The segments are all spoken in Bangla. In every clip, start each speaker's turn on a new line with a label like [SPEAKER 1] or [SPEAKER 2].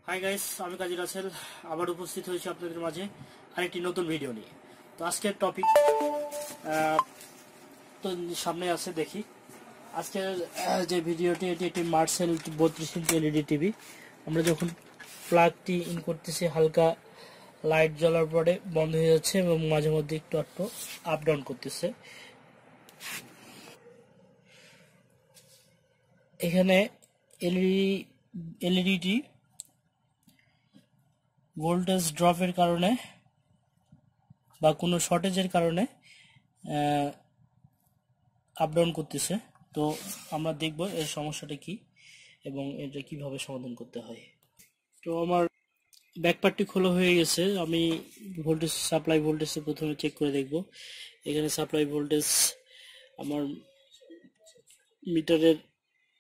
[SPEAKER 1] হাই গাইস, আমি কাজী রাসেল আবার উপস্থিত হয়েছি আপনাদের মাঝে আরেকটি নতুন ভিডিও নিয়ে। তো আজকের টপিক তো সামনে আছে, দেখি আজকের যে ভিডিওটি, এটি একটি মার্সেল 32 ইঞ্চি এলইডি টিভি। আমরা যখন প্লাগটি ইন করতেছি, হালকা লাইট জ্বলার পরে বন্ধ হয়ে যাচ্ছে এবং মাঝে মধ্যে একটু একটু আপ ডাউন করতেছে। এখানে এলইডিটি ভোল্টেজ ড্রপের কারণে বা কোনো শর্টেজের কারণে আপ ডাউন করতেছে। তো আমরা দেখব এর সমস্যাটা কি এবং এটা কিভাবে সমাধান করতে হয়। তো আমার ব্যাকপার্টটি খোলা হয়ে গেছে। আমি ভোল্টেজ সাপ্লাই ভোল্টেজে প্রথমে চেক করে দেখব। এখানে সাপ্লাই ভোল্টেজ আমার মিটারের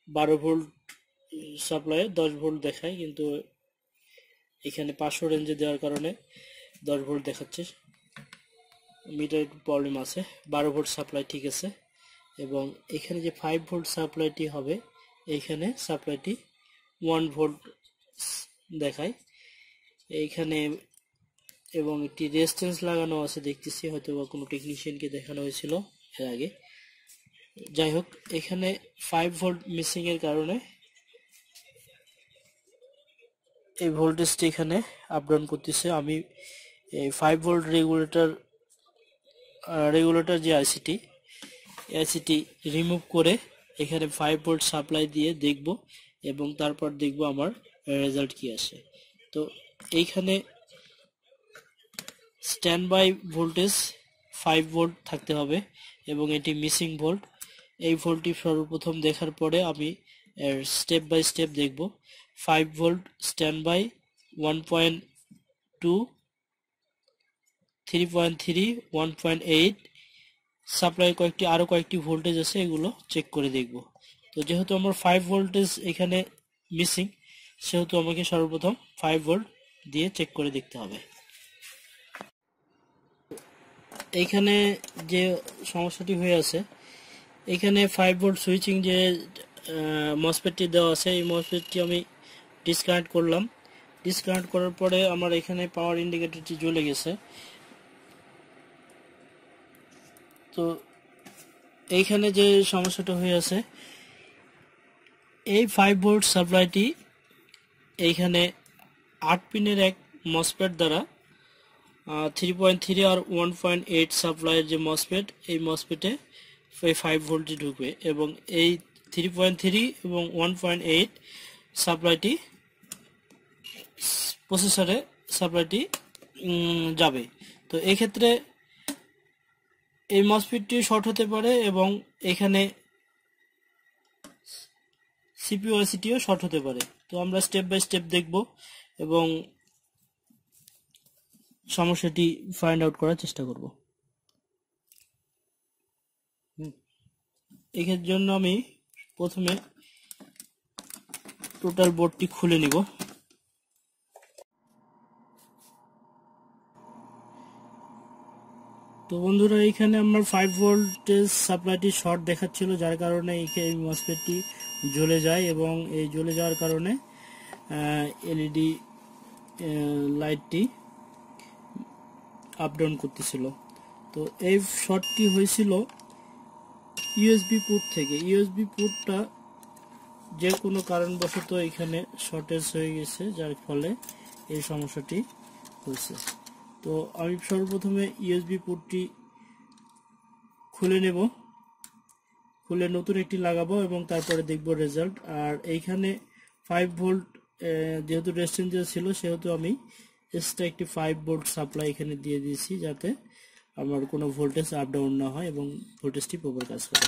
[SPEAKER 1] 12 ভোল্ট সাপ্লাই 10 ভোল্ট দেখায়, কিন্তু এখানে 500 রেঞ্জে দেওয়ার কারণে 10 ভোল্ট দেখাচ্ছে। মিটার একটু প্রবলেম আছে। 12 ভোল্ট সাপ্লাই ঠিক আছে, এবং এখানে যে 5 ভোল্ট সাপ্লাইটি হবে, এইখানে সাপ্লাইটি 1 ভোল্ট দেখায় এইখানে, এবং একটি রেজিস্ট্যান্স লাগানো আছে দেখতেছি, হয়তো বা কোনো টেকনিশিয়ানকে দেখানো হয়েছিল এর আগে। যাই হোক, এখানে 5 ভোল্ট মিসিং এর কারণে এই ভোল্টেজটি এখানে আপ ডাউন করতেছে। আমি এই 5 ভোল্ট রেগুলেটর যে আইসিটি রিমুভ করে এখানে 5 ভোল্ট সাপ্লাই দিয়ে দেখব, এবং তারপর দেখব আমার রেজাল্ট কি আসে। তো এইখানে স্ট্যান্ড বাই ভোল্টেজ 5 ভোল্ট থাকতে হবে, এবং এটি মিসিং ভোল্ট। এই ভোল্টটি সর্বপ্রথম দেখার পরে আমি স্টেপ বাই স্টেপ দেখব। 5 ভোল্ট স্ট্যান্ড বাই 1.2, 3.3, 1.8 সাপ্লাই আরো কয়েকটি ভোল্টেজ আছে, এগুলো চেক করে দেখব। তো যেহেতু আমার 5 ভোল্টেজ এখানে মিসিং, সেহেতু আমাকে সর্বপ্রথম 5 ভোল্ট দিয়ে চেক করে দেখতে হবে। এইখানে যে সমস্যাটি হয়ে আছে, এখানে 5 ভোল্ট সুইচিং যে মসফেটটি দেওয়া আছে, এই মসফেটটি আমি ডিসকানেক্ট করলাম। ডিসকানেক্ট করার পরে আমার এখানে পাওয়ার ইন্ডিকেটরটি জ্বলে গেছে। তো এইখানে যে সমস্যাটা হয়ে আছে, এই 5 ভোল্ট সাপ্লাইটি এইখানে 8 পিনের এক মসফেট দ্বারা 3.3 আর 1.8 সাপ্লাইয়ের যে মসফেট, এই মসফেটে 5 ভোল্টটি ঢুকবে, এবং এই 3.3 এবং 1.8 সাপ্লাইটি প্রসেসরে সাপ্লাইটি যাবে। তো এই ক্ষেত্রে এই মসফেটটি শর্ট হতে পারে, এবং এখানে সিপিইউ আইসিটিও শর্ট হতে পারে। তো আমরা স্টেপ বাই স্টেপ দেখব এবং সমস্যাটি ফাইন্ড আউট করার চেষ্টা করব। এর জন্য আমি প্রথমে টোটাল বোর্ডটি খুলে নিব। তো বন্ধুরা, এখানে আমার 5 ভোল্টেজ সাপ্লাইটি শর্ট দেখাচ্ছিল, যার কারণে এই মসফেটটি জ্বলে যায়, এবং এই জ্বলে যাওয়ার কারণে এলইডি লাইটটি আপ ডাউন করতেছিল। তো এই শর্টটি হয়েছিল ইউএসবি পোর্ট থেকে। ইউএসবি পোর্টটা যে কোনো কারণবশত এখানে শর্টেজ হয়ে গেছে, যার ফলে এই সমস্যাটি হয়েছে। তো আমি সর্বপ্রথমে ইউএসবি পোর্টটি খুলে নেব, খুলে নতুন একটি লাগাবো, এবং তারপরে দেখব রেজাল্ট। আর এইখানে 5 ভোল্ট যেহেতু রেজিস্ট্যান্স ছিল, সেহেতু আমি এক্সট্রা একটি 5 ভোল্ট সাপ্লাই এখানে দিয়ে দিয়েছি, যাতে আমার কোনো ভোল্টেজ আপ ডাউন না হয় এবং ভোল্টেজটি প্রপার কাজ করে।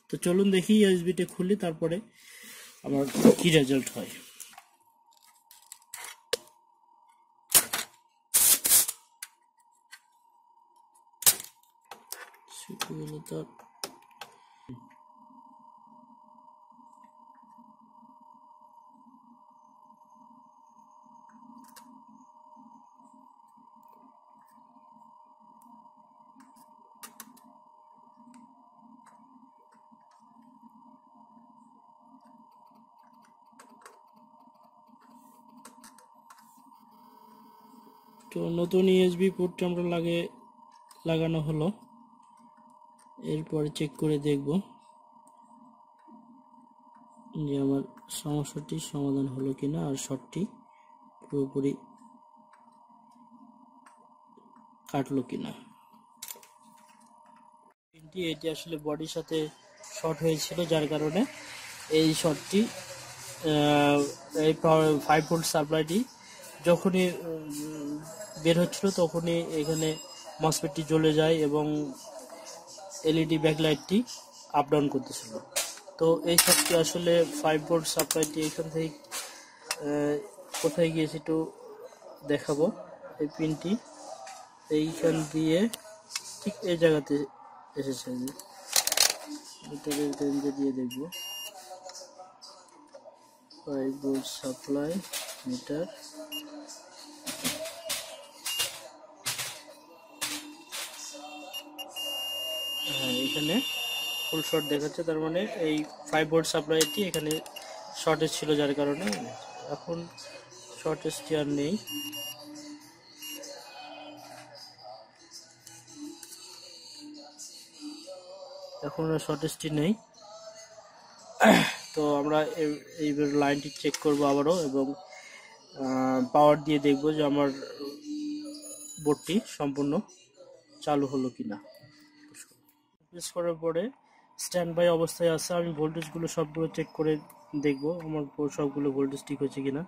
[SPEAKER 1] তো চলুন দেখি ইউএসবিটা খুলি, তারপরে আমার কি রেজাল্ট হয়। তো নতুন ইউএসবি পোর্টটা আমরা লাগানো হলো, এরপরে চেক করে দেখব যে আমার সমস্যাটি সমাধান হলো কিনা আর শর্টটি পুরোপুরি কাটলো কিনা। এটি আসলে বডির সাথে শর্ট হয়েছিল, যার কারণে এই শর্টটি এই 5 ভোল্ট সাপ্লাইটি যখনই বের হচ্ছিল তখনই এখানে মসফেটটি জ্বলে যায় এবং এলইডি ব্যাকলাইটটি আপ ডাউন করতেছিল। তো এই শর্টটি আসলে 5 ভোল্ট সাপ্লাইটি এখান থেকে কোথায় গিয়েছে একটু দেখাবো। এই পিনটি এইখান দিয়ে ঠিক এই জায়গাতে এসেছে, মিটারের রেঞ্জে দিয়ে দেখবো 5 ভোল্ট সাপ্লাই মিটার। হ্যাঁ, এখানে ফুল শর্ট দেখাচ্ছে, তার মানে এই 5 ভোল্ট সাপ্লাইটি এখানে শর্টেজ ছিল, যার কারণে এখন শর্টেজটি আর নেই। এখন শর্টেজটি নেই। তো আমরা এইবার লাইনটি চেক করব আবারও এবং পাওয়ার দিয়ে দেখব যে আমার বোর্ডটি সম্পূর্ণ চালু হলো কিনা। প্রেস করার পরে স্ট্যান্ড বাই অবস্থায় আছে। আমি ভোল্টেজগুলো সবগুলো চেক করে দেখব আমার সবগুলো ভোল্টেজ ঠিক হচ্ছে কিনা।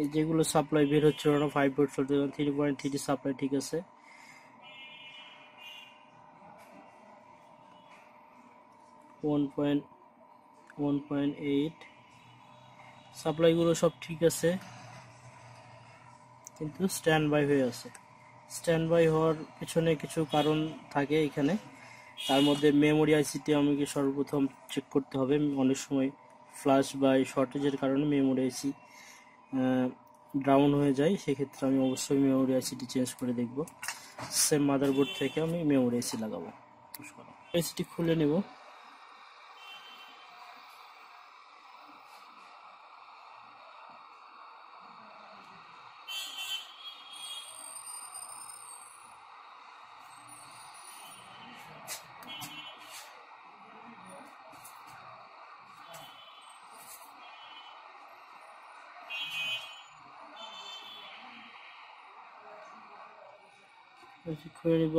[SPEAKER 1] এই যেগুলো সাপ্লাই বের হচ্ছে না 5 ভোল্ট চলতে 3.3 সাপ্লাই ঠিক আছে। 1.8 সাপ্লাইগুলো সব ঠিক আছে, কিন্তু স্ট্যান্ড বাই হয়ে আছে। স্ট্যান্ড বাই হওয়ার পিছনে কিছু কারণ থাকে এখানে, তার মধ্যে মেমোরি আইসিটি আমাকে সর্বপ্রথম চেক করতে হবে। অনেক সময় ফ্ল্যাশ বা শর্টেজের কারণে মেমোরি আইসি ডাউন হয়ে যায়, সেক্ষেত্রে আমি অবশ্যই মেমোরি আইসিটি চেঞ্জ করে দেখব। সেম মাদারবোর্ড থেকে আমি মেমোরি আইসি লাগাবো। আইসিটি খুলে নেব।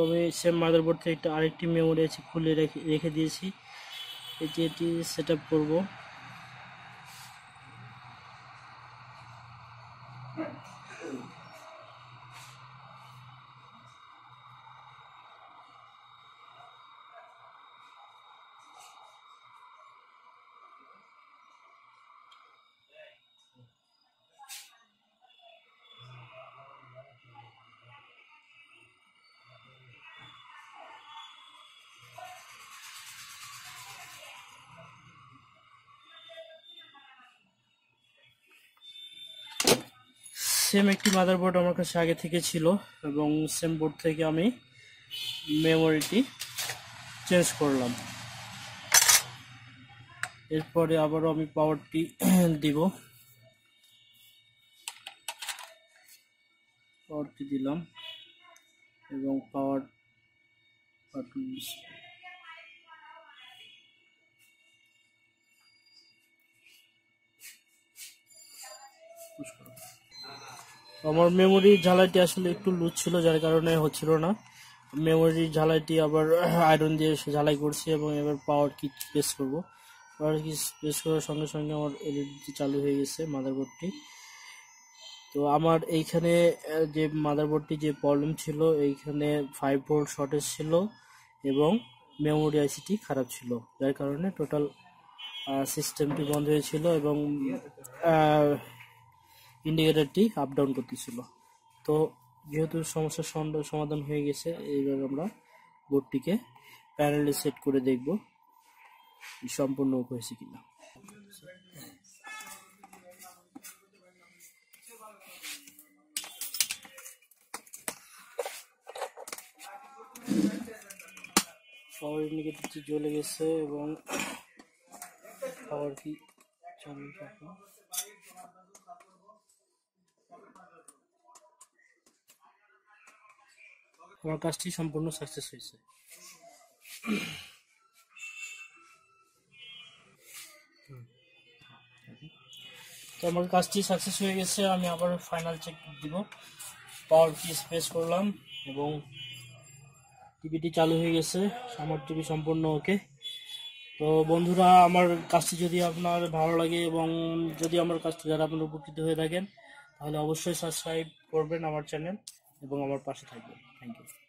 [SPEAKER 1] আমি সেম মাদারবোর্ড থেকে আরেকটি মেমোরি আছে খুলে রেখে দিয়েছি। এটি সেট আপ করবো। সেম একটি মাদারবোর্ড আমার কাছে আগে থেকে ছিল এবং সেম বোর্ড থেকে আমি মেমোরিটি চেঞ্জ করলাম। এরপরে আবারও আমি পাওয়ারটি দিব, পাওয়ারটি দিলাম এবং পাওয়ার বাটন আমার মেমোরি ঝালাইটি আসলে একটু লুজ ছিল, যার কারণে হচ্ছিল না। মেমোরি ঝালাইটি আবার আয়রন দিয়ে ঝালাই করছি এবং এবার পাওয়ার কি প্রেস করব। পাওয়ার কি প্রেস করার সঙ্গে সঙ্গে আমার এলইডি চালু হয়ে গেছে মাদারবোর্ডটি। তো আমার এইখানে যে মাদারবোর্ডটি যে প্রবলেম ছিল, এইখানে 5 ভোল্ট শর্টেজ ছিল এবং মেমোরি আইসিটি খারাপ ছিল, যার কারণে টোটাল সিস্টেমটি বন্ধ হয়েছিল এবং ইন্ডিকেটরটি আপ ডাউন করতেছিল। তো যেহেতু সমস্যার সমাধান হয়ে গেছে, এইবার আমরা বোর্ডটিকে প্যানেলে সেট করে দেখব সম্পূর্ণ হয়েছে কিনা। পাওয়ার ইন্ডিকেটরটি জ্বলে গেছে এবং পাওয়ার কি চালু থাকা আমার কাজটি সম্পূর্ণ সাকসেস হয়েছে। তো আমার কাজটি সাকসেস হয়ে গেছে। আমি আবার ফাইনাল চেক দিব। পাওয়ার কি স্পেস করলাম এবং টিভিটি চালু হয়ে গেছে। আমার টিভি সম্পূর্ণ ওকে। তো বন্ধুরা, আমার কাজটি যদি আপনার ভালো লাগে এবং যদি আমার কাজটি যারা আপনারা উপকৃত হয়ে থাকেন, তাহলে অবশ্যই সাবস্ক্রাইব করবেন আমার চ্যানেল এবং আমার পাশে থাকবেন। Thank you.